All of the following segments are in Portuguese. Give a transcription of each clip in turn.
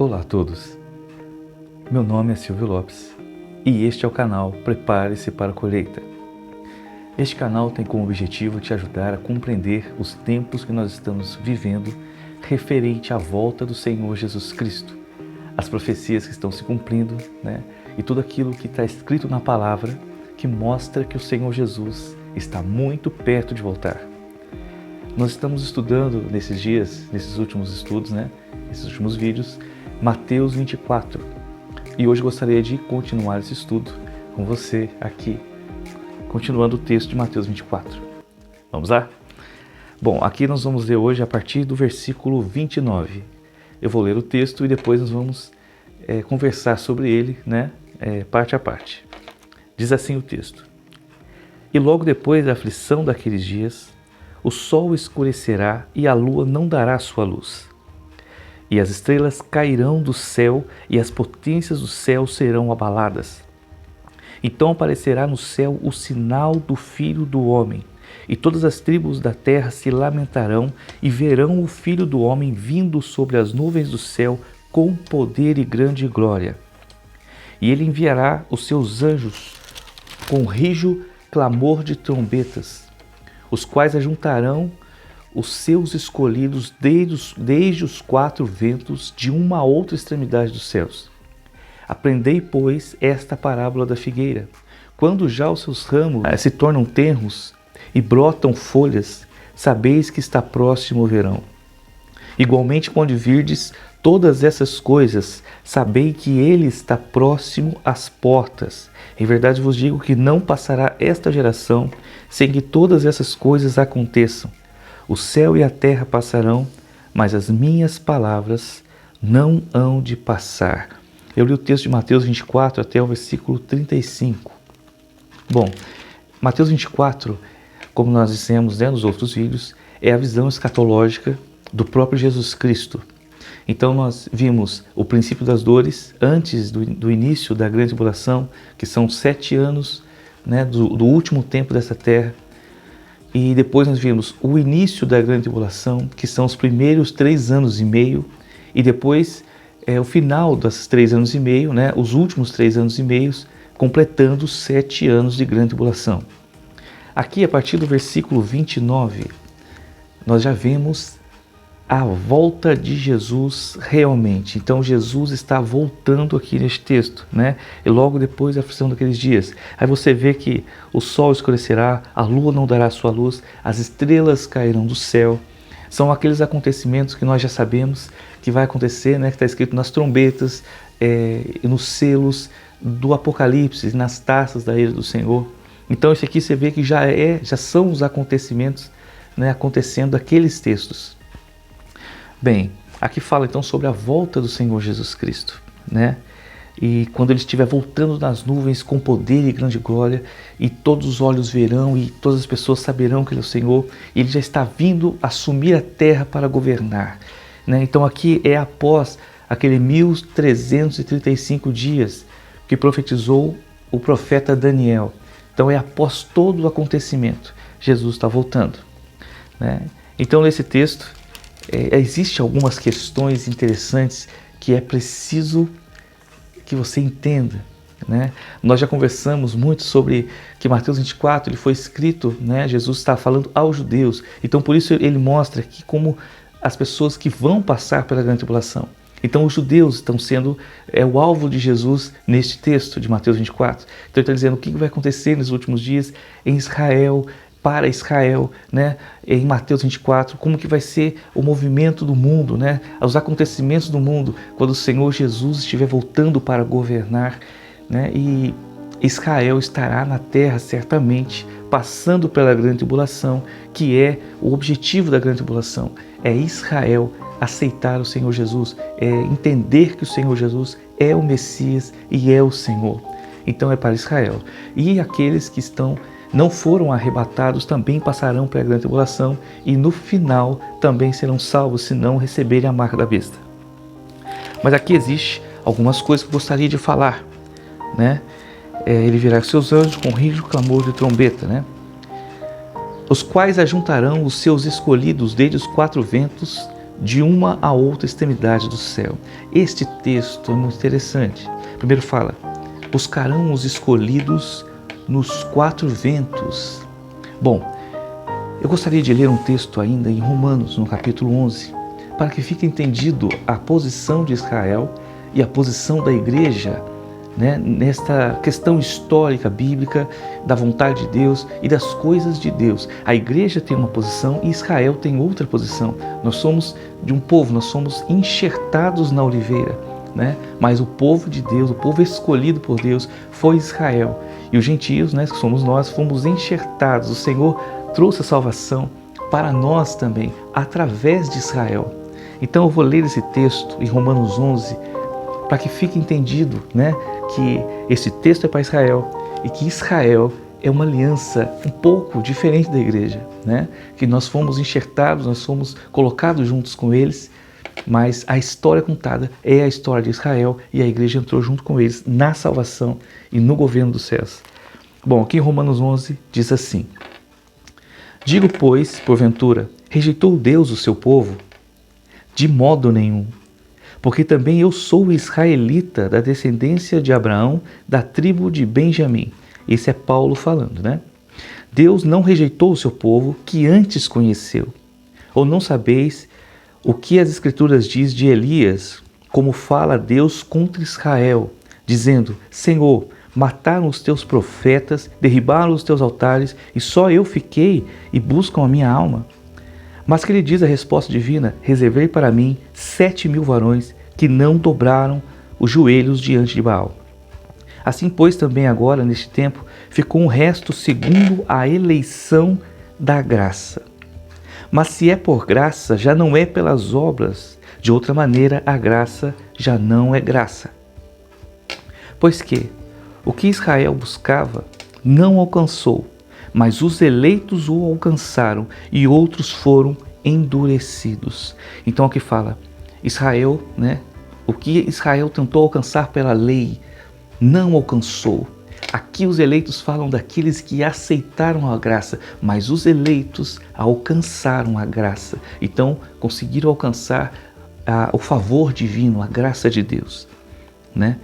Olá a todos, meu nome é Silvio Lopes e este é o canal Prepare-se para a Colheita. Este canal tem como objetivo te ajudar a compreender os tempos que nós estamos vivendo referente à volta do Senhor Jesus Cristo, as profecias que estão se cumprindo, e tudo aquilo que está escrito na palavra que mostra que o Senhor Jesus está muito perto de voltar. Nós estamos estudando nesses dias, nesses últimos estudos, nesses últimos vídeos, Mateus 24. E hoje gostaria de continuar esse estudo com você aqui, continuando o texto de Mateus 24. Vamos lá? Bom, aqui nós vamos ler hoje a partir do versículo 29. Eu vou ler o texto e depois nós vamos conversar sobre ele, parte a parte. Diz assim o texto: E logo depois da aflição daqueles dias, o sol escurecerá e a lua não dará sua luz. E as estrelas cairão do céu e as potências do céu serão abaladas. Então aparecerá no céu o sinal do Filho do Homem, e todas as tribos da terra se lamentarão e verão o Filho do Homem vindo sobre as nuvens do céu com poder e grande glória. E ele enviará os seus anjos com rijo clamor de trombetas, os quais ajuntarão os seus escolhidos desde os quatro ventos de uma a outra extremidade dos céus. Aprendei, pois, esta parábola da figueira. Quando já os seus ramos se tornam tenros e brotam folhas, sabeis que está próximo o verão. Igualmente, quando virdes todas essas coisas, sabei que ele está próximo às portas. Em verdade vos digo que não passará esta geração sem que todas essas coisas aconteçam. O céu e a terra passarão, mas as minhas palavras não hão de passar. Eu li o texto de Mateus 24 até o versículo 35. Bom, Mateus 24, como nós dissemos nos outros vídeos, é a visão escatológica do próprio Jesus Cristo. Então nós vimos o princípio das dores antes do início da grande tribulação, que são 7 anos do último tempo dessa terra. E depois nós vimos o início da grande tribulação, que são os primeiros 3 anos e meio, e depois o final desses 3 anos e meio, os últimos 3 anos e meio, completando 7 anos de grande tribulação. Aqui, a partir do versículo 29, nós já vemos a volta de Jesus realmente. Então Jesus está voltando aqui neste texto, e logo depois da aflição daqueles dias. Aí você vê que o sol escurecerá, a lua não dará sua luz, as estrelas cairão do céu. São aqueles acontecimentos que nós já sabemos que vai acontecer, que está escrito nas trombetas, e nos selos do Apocalipse, nas taças da ira do Senhor. Então isso aqui você vê que já são os acontecimentos acontecendo aqueles textos. Bem, aqui fala então sobre a volta do Senhor Jesus Cristo, E quando ele estiver voltando nas nuvens com poder e grande glória, e todos os olhos verão e todas as pessoas saberão que ele é o Senhor, e ele já está vindo assumir a terra para governar, Então aqui é após aquele 1335 dias que profetizou o profeta Daniel. Então é após todo o acontecimento, Jesus está voltando, Então nesse texto, existem algumas questões interessantes que é preciso que você entenda, Nós já conversamos muito sobre que Mateus 24 ele foi escrito, Jesus está falando aos judeus, então por isso ele mostra aqui como as pessoas que vão passar pela grande tribulação. Então os judeus estão sendo o alvo de Jesus neste texto de Mateus 24. Então ele está dizendo o que vai acontecer nos últimos dias em Israel, para Israel, em Mateus 24, como que vai ser o movimento do mundo, os acontecimentos do mundo, quando o Senhor Jesus estiver voltando para governar, e Israel estará na terra certamente, passando pela grande tribulação, que é o objetivo da grande tribulação, é Israel aceitar o Senhor Jesus, é entender que o Senhor Jesus é o Messias e é o Senhor. Então é para Israel. E aqueles que não foram arrebatados também passarão pela grande tribulação e no final também serão salvos se não receberem a marca da besta. Mas aqui existe algumas coisas que eu gostaria de falar, Ele virá com seus anjos com rijo clamor de trombeta, Os quais ajuntarão os seus escolhidos desde os 4 ventos de uma a outra extremidade do céu. Este texto é muito interessante. Primeiro fala, buscarão os escolhidos nos quatro ventos. Bom, eu gostaria de ler um texto ainda em Romanos, no capítulo 11, para que fique entendido a posição de Israel e a posição da igreja, né, nesta questão histórica, bíblica, da vontade de Deus e das coisas de Deus. A igreja tem uma posição e Israel tem outra posição. Nós somos de um povo, nós somos enxertados na oliveira, né? Mas o povo de Deus, o povo escolhido por Deus foi Israel. E os gentios, né, que somos nós, fomos enxertados. O Senhor trouxe a salvação para nós também, através de Israel. Então eu vou ler esse texto em Romanos 11, para que fique entendido, né, que esse texto é para Israel e que Israel é uma aliança um pouco diferente da igreja, né? Que nós fomos enxertados, nós fomos colocados juntos com eles, mas a história contada é a história de Israel e a igreja entrou junto com eles na salvação e no governo dos céus. Bom, aqui em Romanos 11 diz assim: digo, pois, porventura, rejeitou Deus o seu povo? De modo nenhum. Porque também eu sou israelita, da descendência de Abraão, da tribo de Benjamim. Esse é Paulo falando, né? Deus não rejeitou o seu povo, que antes conheceu. Ou não sabeis o que as Escrituras diz de Elias, como fala Deus contra Israel, dizendo, Senhor, mataram os teus profetas, derribaram os teus altares, e só eu fiquei e buscam a minha alma? Mas que lhe diz a resposta divina, reservei para mim 7.000 varões que não dobraram os joelhos diante de Baal. Assim, pois, também agora, neste tempo, ficou um resto segundo a eleição da graça. Mas se é por graça, já não é pelas obras. De outra maneira, a graça já não é graça. Pois que o que Israel buscava não alcançou, mas os eleitos o alcançaram e outros foram endurecidos. Então aqui fala, Israel, né? O que Israel tentou alcançar pela lei, não alcançou. Aqui os eleitos falam daqueles que aceitaram a graça, mas os eleitos alcançaram a graça. Então conseguiram alcançar o favor divino, a graça de Deus, né?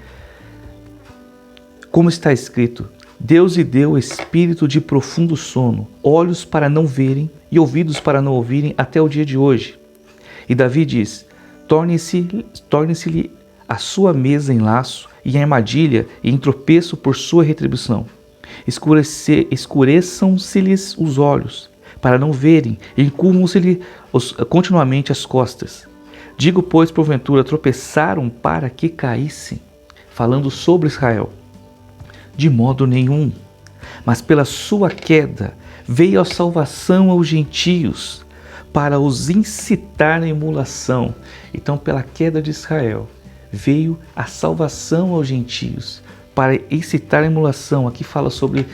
Como está escrito, Deus lhe deu espírito de profundo sono, olhos para não verem e ouvidos para não ouvirem até o dia de hoje. E Davi diz, torne-se-lhe a sua mesa em laço e em armadilha e em tropeço por sua retribuição. Escureçam-se-lhes os olhos, para não verem, e encurvam-se-lhe continuamente as costas. Digo, pois, porventura, tropeçaram para que caíssem, falando sobre Israel. De modo nenhum, mas pela sua queda veio a salvação aos gentios, para os incitar à emulação. Então, pela queda de Israel, veio a salvação aos gentios, para incitar a emulação. Aqui fala sobre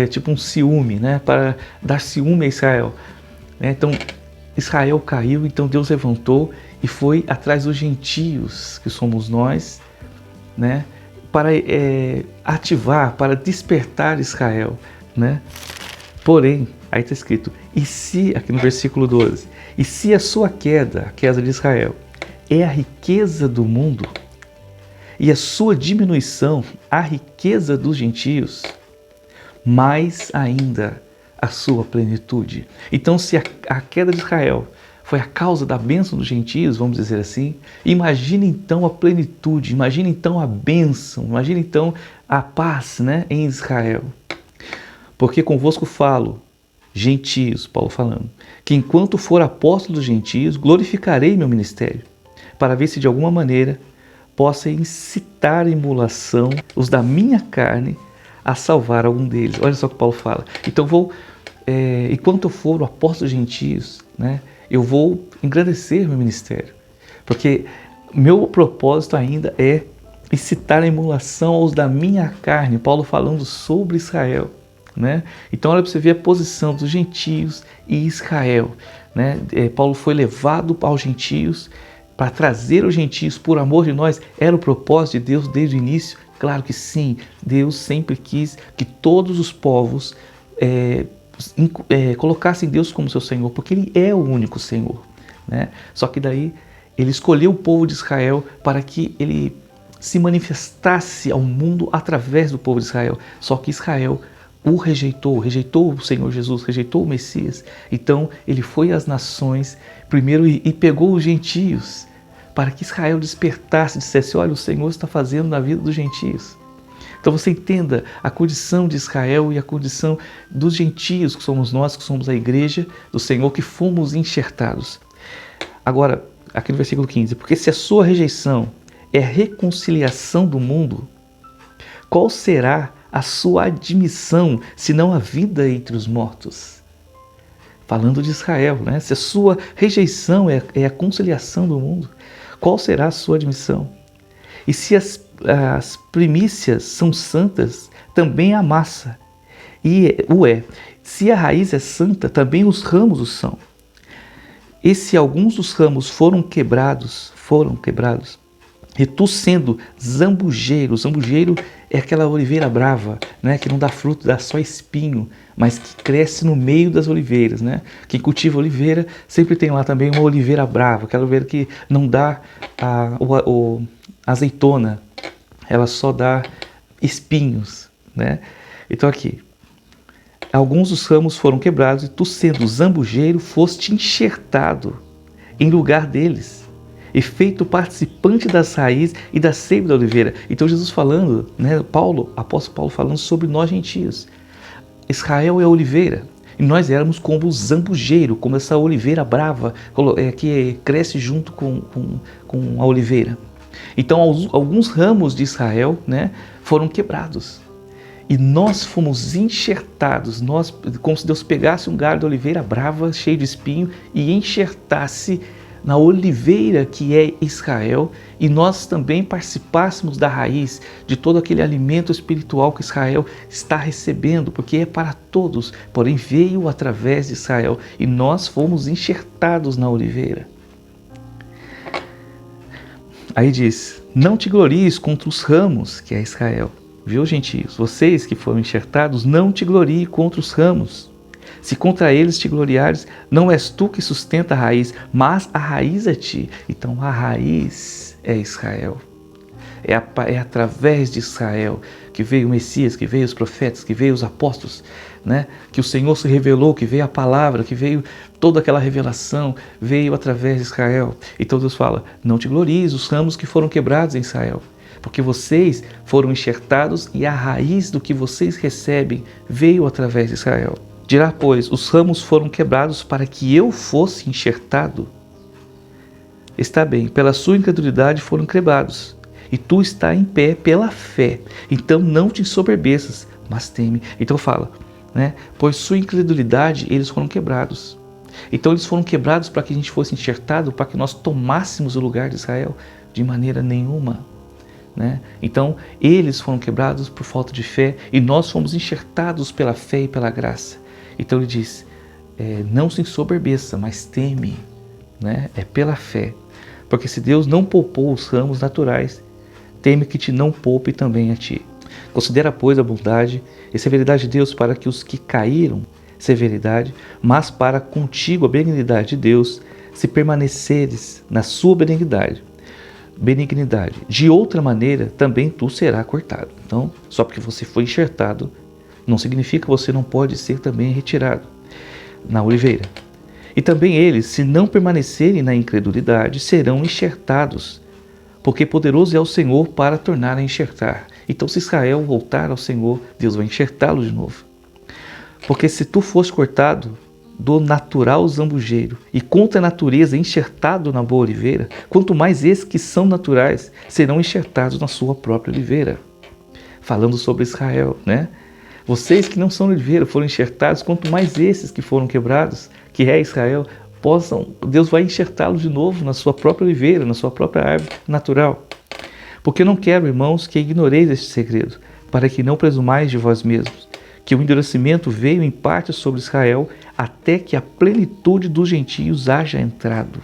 tipo um ciúme, né? Para dar ciúme a Israel. Então, Israel caiu, então Deus levantou e foi atrás dos gentios, que somos nós, né? Para ativar, para despertar Israel, né? Porém, aí está escrito, e se, aqui no versículo 12, e se a sua queda, a queda de Israel, é a riqueza do mundo, e a sua diminuição, a riqueza dos gentios, mais ainda a sua plenitude. Então, se a queda de Israel foi a causa da bênção dos gentios, vamos dizer assim, imagine então a plenitude, imagine então a bênção, imagine então a paz, né, em Israel. Porque convosco falo, gentios, Paulo falando, que enquanto for apóstolo dos gentios, glorificarei meu ministério, para ver se de alguma maneira possa incitar a emulação os da minha carne a salvar algum deles. Olha só o que Paulo fala. Então enquanto eu for o apóstolo dos gentios, né, eu vou engrandecer meu ministério, porque meu propósito ainda é incitar a emulação aos da minha carne. Paulo falando sobre Israel, né? Então olha para você ver a posição dos gentios e Israel, né? Paulo foi levado aos gentios para trazer os gentios por amor de nós. Era o propósito de Deus desde o início? Claro que sim. Deus sempre quis que todos os povos colocassem Deus como seu Senhor, porque Ele é o único Senhor. né? Só que daí ele escolheu o povo de Israel para que ele se manifestasse ao mundo através do povo de Israel. Só que Israel o rejeitou o Senhor Jesus, rejeitou o Messias. Então ele foi às nações primeiro e pegou os gentios para que Israel despertasse e dissesse: olha, o Senhor está fazendo na vida dos gentios. Então você entenda a condição de Israel e a condição dos gentios, que somos nós, que somos a igreja do Senhor, que fomos enxertados. Agora, aqui no versículo 15, porque se a sua rejeição é reconciliação do mundo, qual será a sua admissão, se não a vida entre os mortos? Falando de Israel, né? Se a sua rejeição é a conciliação do mundo, qual será a sua admissão? E se as primícias são santas, também a massa o é. Se a raiz é santa, também os ramos o são. E se alguns dos ramos foram quebrados, e tu sendo zambujeiro é aquela oliveira brava, né, que não dá fruto, dá só espinho, mas que cresce no meio das oliveiras, né? Quem cultiva oliveira sempre tem lá também uma oliveira brava, aquela oliveira que não dá a azeitona, ela só dá espinhos, né? Então aqui, alguns dos ramos foram quebrados e tu sendo zambujeiro foste enxertado em lugar deles e feito participante das raízes e da seiva da oliveira. Então Jesus falando, né, apóstolo Paulo falando sobre nós gentios. Israel é a oliveira e nós éramos como o zambujeiro, como essa oliveira brava que cresce junto com a oliveira. Então alguns ramos de Israel, né, foram quebrados. E nós fomos enxertados, como se Deus pegasse um galho de oliveira brava, cheio de espinho, e enxertasse na oliveira que é Israel, e nós também participássemos da raiz de todo aquele alimento espiritual que Israel está recebendo, porque é para todos, porém veio através de Israel, e nós fomos enxertados na oliveira. Aí diz, não te glories contra os ramos, que é Israel. Viu, gentios? Vocês que foram enxertados, não te glorie contra os ramos. Se contra eles te gloriares, não és tu que sustenta a raiz, mas a raiz é ti. Então a raiz é Israel. É através de Israel que veio o Messias, que veio os profetas, que veio os apóstolos, né? Que o Senhor se revelou, que veio a palavra, que veio toda aquela revelação, veio através de Israel. Então Deus fala, não te glories os ramos que foram quebrados em Israel, porque vocês foram enxertados e a raiz do que vocês recebem veio através de Israel. Dirá, pois, os ramos foram quebrados para que eu fosse enxertado. Está bem, pela sua incredulidade foram quebrados, e tu está em pé pela fé. Então não te ensoberbeças, mas teme. Então fala, né? Pois sua incredulidade eles foram quebrados. Então eles foram quebrados para que a gente fosse enxertado, para que nós tomássemos o lugar de Israel? De maneira nenhuma. Né? Então eles foram quebrados por falta de fé e nós fomos enxertados pela fé e pela graça. Então ele diz, não se ensoberbeça, mas teme, né? É pela fé, porque se Deus não poupou os ramos naturais, teme que te não poupe também a ti. Considera, pois, a bondade e severidade de Deus para que os que caíram, severidade, mas para contigo a benignidade de Deus, se permaneceres na sua benignidade, de outra maneira também tu serás cortado. Então, só porque você foi enxertado, não significa que você não pode ser também retirado na oliveira. E também eles, se não permanecerem na incredulidade, serão enxertados, porque poderoso é o Senhor para tornar a enxertar. Então, se Israel voltar ao Senhor, Deus vai enxertá-lo de novo. Porque se tu foste cortado do natural zambujeiro e contra a natureza enxertado na boa oliveira, quanto mais esses que são naturais serão enxertados na sua própria oliveira. Falando sobre Israel, né? Vocês que não são oliveira foram enxertados, quanto mais esses que foram quebrados, que é Israel, Deus vai enxertá-los de novo na sua própria oliveira, na sua própria árvore natural. Porque eu não quero, irmãos, que ignoreis este segredo, para que não presumais de vós mesmos, que o endurecimento veio em parte sobre Israel, até que a plenitude dos gentios haja entrado.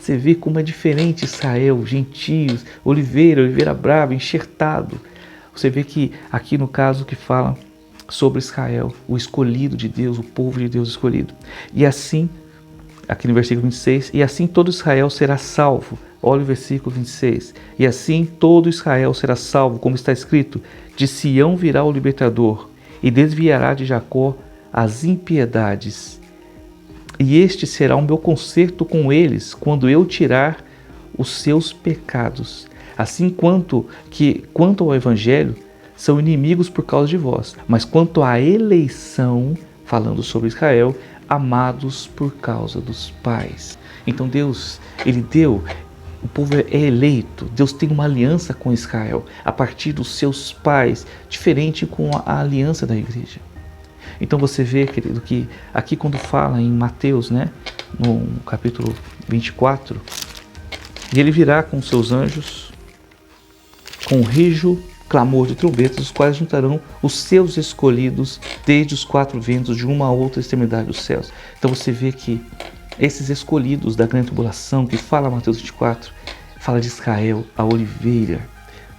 Você vê como é diferente Israel, gentios, oliveira brava, enxertado. Você vê que aqui no caso que fala sobre Israel, o escolhido de Deus, o povo de Deus escolhido. E assim aqui no versículo 26, e assim todo Israel será salvo. Olha o versículo 26. E assim todo Israel será salvo, como está escrito: de Sião virá o libertador, e desviará de Jacó as impiedades. E este será o meu concerto com eles, quando eu tirar os seus pecados. Assim quanto ao Evangelho, são inimigos por causa de vós, mas quanto à eleição, falando sobre Israel, amados por causa dos pais. Então Deus, o povo é eleito, Deus tem uma aliança com Israel, a partir dos seus pais, diferente com a aliança da igreja. Então você vê, querido, que aqui quando fala em Mateus, né, no capítulo 24, e ele virá com seus anjos, com rijo clamor de trombetas, os quais juntarão os seus escolhidos desde os quatro ventos de uma a outra extremidade dos céus. Então você vê que esses escolhidos da grande tribulação, que fala Mateus 24, fala de Israel, a oliveira,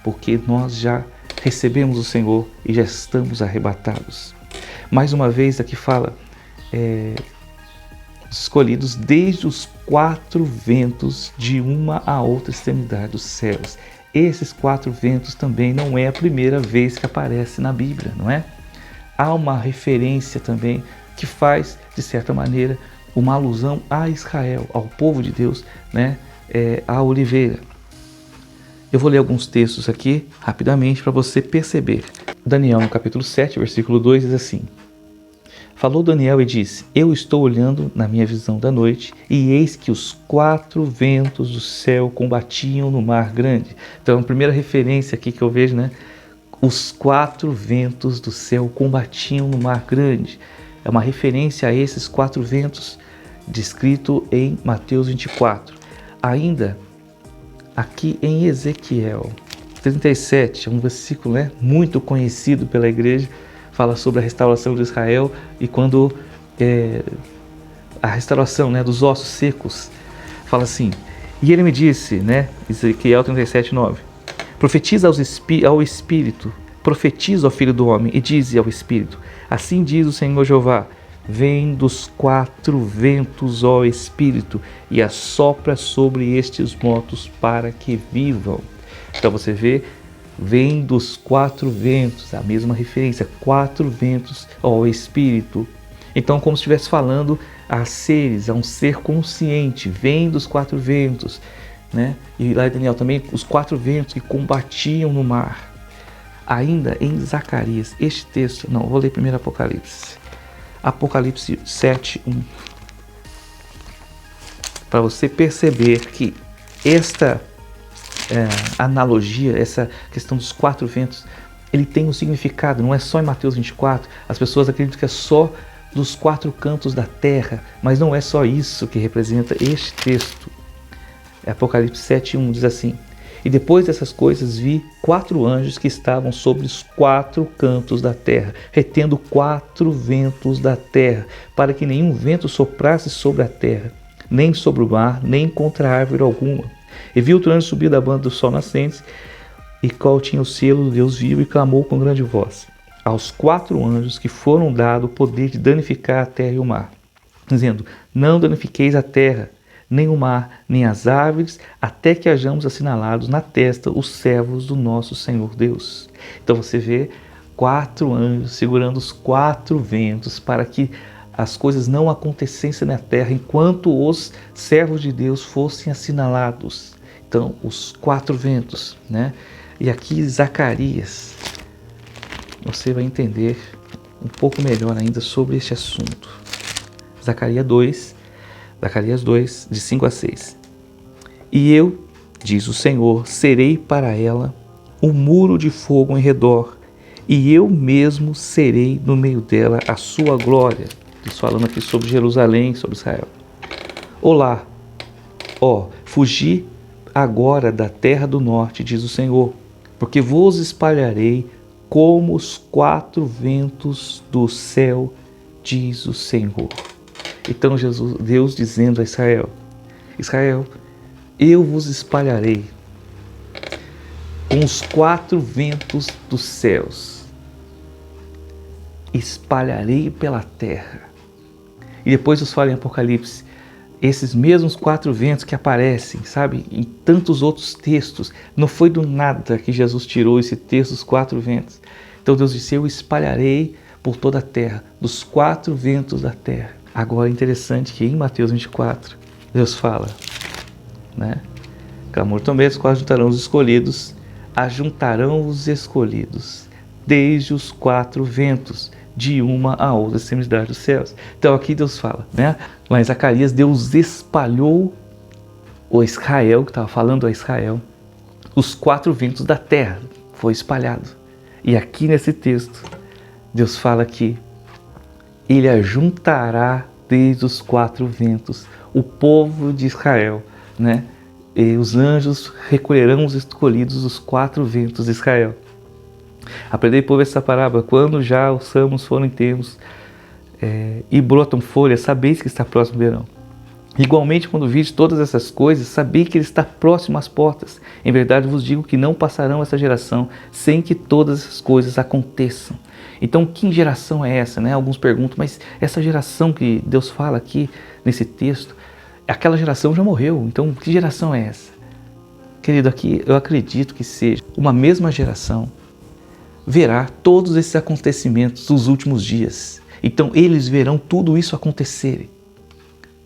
porque nós já recebemos o Senhor e já estamos arrebatados. Mais uma vez aqui fala os escolhidos desde os quatro ventos de uma a outra extremidade dos céus. Esses quatro ventos também não é a primeira vez que aparece na Bíblia, não é? Há uma referência também que faz, de certa maneira, uma alusão a Israel, ao povo de Deus, né? A oliveira. Eu vou ler alguns textos aqui, rapidamente, para você perceber. Daniel, no capítulo 7, versículo 2, diz assim: falou Daniel e disse: eu estou olhando na minha visão da noite, e eis que os quatro ventos do céu combatiam no mar grande. Então, a primeira referência aqui que eu vejo, né? Os quatro ventos do céu combatiam no mar grande. É uma referência a esses quatro ventos descrito em Mateus 24. Ainda aqui em Ezequiel 37, é um versículo, né, muito conhecido pela igreja, fala sobre a restauração de Israel e quando a restauração, né, dos ossos secos, fala assim: e ele me disse, né, Ezequiel 37, 9, profetiza ao Espírito, profetiza ao Filho do Homem e dize ao Espírito: assim diz o Senhor Jeová, vem dos quatro ventos, ó Espírito, e assopra sobre estes mortos para que vivam. Então você vê, vem dos quatro ventos, a mesma referência, quatro ventos, ó Espírito. Então, como se estivesse falando a seres, a um ser consciente, vem dos quatro ventos, né? E lá em Daniel também, os quatro ventos que combatiam no mar. Ainda em Zacarias, este texto, não, vou ler primeiro Apocalipse. Apocalipse 7, 1. Para você perceber que esta analogia, essa questão dos quatro ventos, ele tem um significado, não é só em Mateus 24. As pessoas acreditam que é só dos quatro cantos da terra, mas não é só isso que representa este texto. Apocalipse 7:1 diz assim: e depois dessas coisas vi quatro anjos que estavam sobre os quatro cantos da terra, retendo quatro ventos da terra, para que nenhum vento soprasse sobre a terra, nem sobre o mar, nem contra árvore alguma. E vi outro anjo subir da banda do sol nascente, e qual tinha o selo do Deus vivo, e clamou com grande voz aos quatro anjos que foram dado o poder de danificar a terra e o mar, dizendo: não danifiqueis a terra, nem o mar, nem as árvores, até que hajamos assinalados na testa os servos do nosso Senhor Deus. Então você vê quatro anjos segurando os quatro ventos para que as coisas não acontecessem na terra enquanto os servos de Deus fossem assinalados. Então, os quatro ventos, né? E aqui Zacarias, você vai entender um pouco melhor ainda sobre este assunto. Zacarias 2, de 5 a 6. E eu, diz o Senhor, serei para ela um muro de fogo em redor, e eu mesmo serei no meio dela a sua glória. Estou falando aqui sobre Jerusalém, sobre Israel. Olá, fugi agora da terra do norte, diz o Senhor, porque vos espalharei como os quatro ventos do céu, diz o Senhor. Então Deus dizendo a Israel: Israel, eu vos espalharei com os quatro ventos dos céus, espalharei pela terra. E depois nos fala em Apocalipse, esses mesmos 4 ventos que aparecem, sabe, em tantos outros textos. Não foi do nada que Jesus tirou esse texto dos 4 ventos. Então Deus disse: eu espalharei por toda a terra, dos 4 ventos da terra. Agora é interessante que em Mateus 24, Deus fala, né? Clamor também, os quais juntarão os escolhidos, ajuntarão os escolhidos, desde os 4 ventos, de uma a outra extremidade dos céus. Então aqui Deus fala, né? Lá em Zacarias, Deus espalhou o Israel, que estava falando a Israel, os 4 ventos da terra, foi espalhado. E aqui nesse texto, Deus fala que Ele ajuntará desde os 4 ventos o povo de Israel, né? E os anjos recolherão os escolhidos dos 4 ventos de Israel. Aprendei, povo, essa parábola: quando já os ramos forem enterros e brotam folhas, sabeis que está próximo o verão. Igualmente, quando vide todas essas coisas, sabei que ele está próximo às portas. Em verdade vos digo que não passarão essa geração sem que todas essas coisas aconteçam. Então, que geração é essa, né? Alguns perguntam, mas essa geração que Deus fala aqui nesse texto, aquela geração já morreu. Então, que geração é essa? Querido, aqui eu acredito que seja uma mesma geração verá todos esses acontecimentos dos últimos dias. Então, eles verão tudo isso acontecer,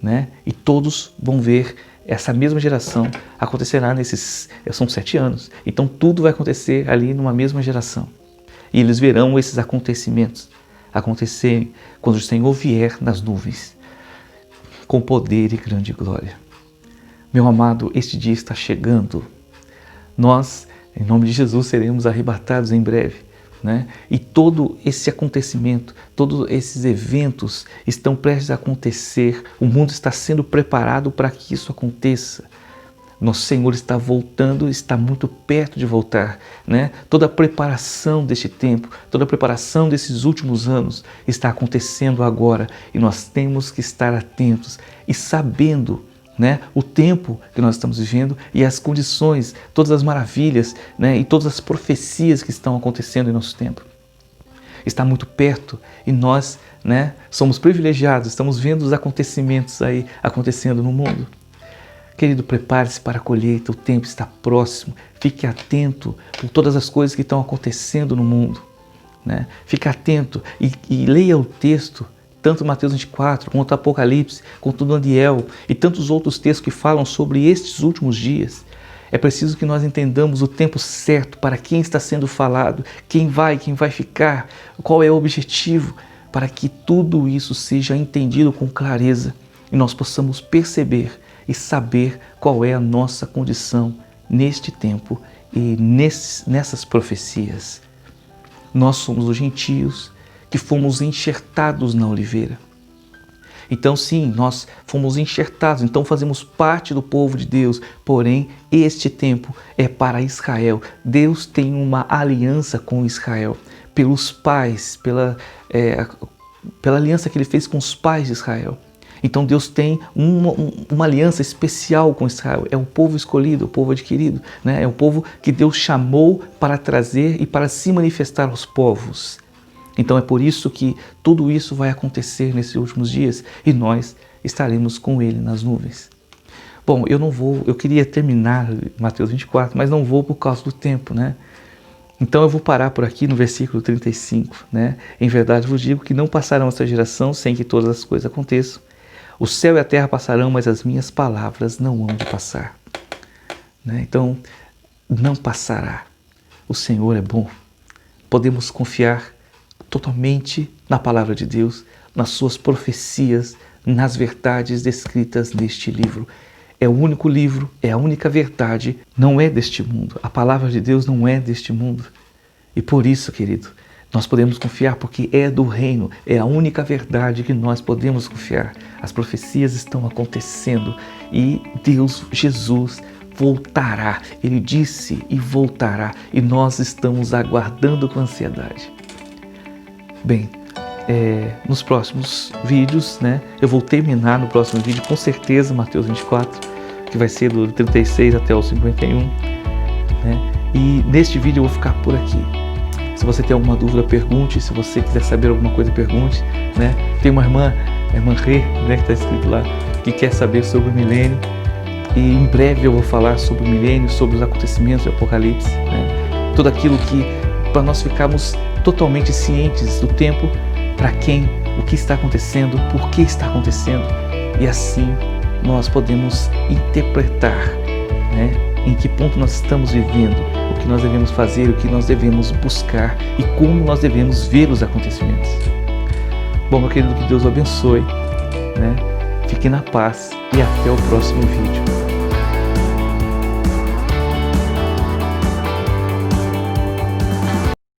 né? E todos vão ver essa mesma geração acontecerá nesses... São 7 anos. Então, tudo vai acontecer ali numa mesma geração. E eles verão esses acontecimentos acontecerem quando o Senhor vier nas nuvens, com poder e grande glória. Meu amado, este dia está chegando. Nós, em nome de Jesus, seremos arrebatados em breve, né? E todo esse acontecimento, todos esses eventos estão prestes a acontecer. O mundo está sendo preparado para que isso aconteça. Nosso Senhor está voltando, está muito perto de voltar, né? Toda a preparação deste tempo, toda a preparação desses últimos anos está acontecendo agora, e nós temos que estar atentos e sabendo, né, o tempo que nós estamos vivendo e as condições, todas as maravilhas, né, e todas as profecias que estão acontecendo em nosso tempo. Está muito perto e nós, né, somos privilegiados, estamos vendo os acontecimentos aí acontecendo no mundo. Querido, prepare-se para a colheita, o tempo está próximo. Fique atento por todas as coisas que estão acontecendo no mundo, né? Fique atento e leia o texto, tanto Mateus 24, quanto Apocalipse, quanto Daniel e tantos outros textos que falam sobre estes últimos dias. É preciso que nós entendamos o tempo certo, para quem está sendo falado, quem vai ficar, qual é o objetivo, para que tudo isso seja entendido com clareza e nós possamos perceber e saber qual é a nossa condição neste tempo e nessas profecias. Nós somos os gentios que fomos enxertados na oliveira. Então sim, nós fomos enxertados, então fazemos parte do povo de Deus, porém este tempo é para Israel. Deus tem uma aliança com Israel, pelos pais, pela aliança que Ele fez com os pais de Israel. Então Deus tem uma aliança especial com Israel. É o povo escolhido, o povo adquirido, né? É o povo que Deus chamou para trazer e para se manifestar aos povos. Então é por isso que tudo isso vai acontecer nesses últimos dias e nós estaremos com Ele nas nuvens. Bom, eu queria terminar Mateus 24, mas não vou por causa do tempo, né? Então eu vou parar por aqui no versículo 35, né? Em verdade vos digo que não passarão essa geração sem que todas as coisas aconteçam. O céu e a terra passarão, mas as minhas palavras não hão de passar. Né? Então, não passará. O Senhor é bom. Podemos confiar totalmente na palavra de Deus, nas suas profecias, nas verdades descritas neste livro. É o único livro, é a única verdade, não é deste mundo. A palavra de Deus não é deste mundo. E por isso, querido, nós podemos confiar porque é do reino, é a única verdade que nós podemos confiar. As profecias estão acontecendo e Deus, Jesus, voltará. Ele disse e voltará e nós estamos aguardando com ansiedade. Bem, nos próximos vídeos, né, eu vou terminar no próximo vídeo com certeza Mateus 24, que vai ser do 36 até o 51. Né, e neste vídeo eu vou ficar por aqui. Se você tem alguma dúvida, pergunte. Se você quiser saber alguma coisa, pergunte. Né? Tem uma irmã a irmã Rê, né, que está escrito lá, que quer saber sobre o milênio. E em breve eu vou falar sobre o milênio, sobre os acontecimentos do Apocalipse, né? Tudo aquilo que, para nós ficarmos totalmente cientes do tempo, para quem, o que está acontecendo, por que está acontecendo, e assim nós podemos interpretar, né, em que ponto nós estamos vivendo, o que nós devemos fazer, o que nós devemos buscar e como nós devemos ver os acontecimentos. Bom, meu querido, que Deus o abençoe, né? Fique na paz e até o próximo vídeo.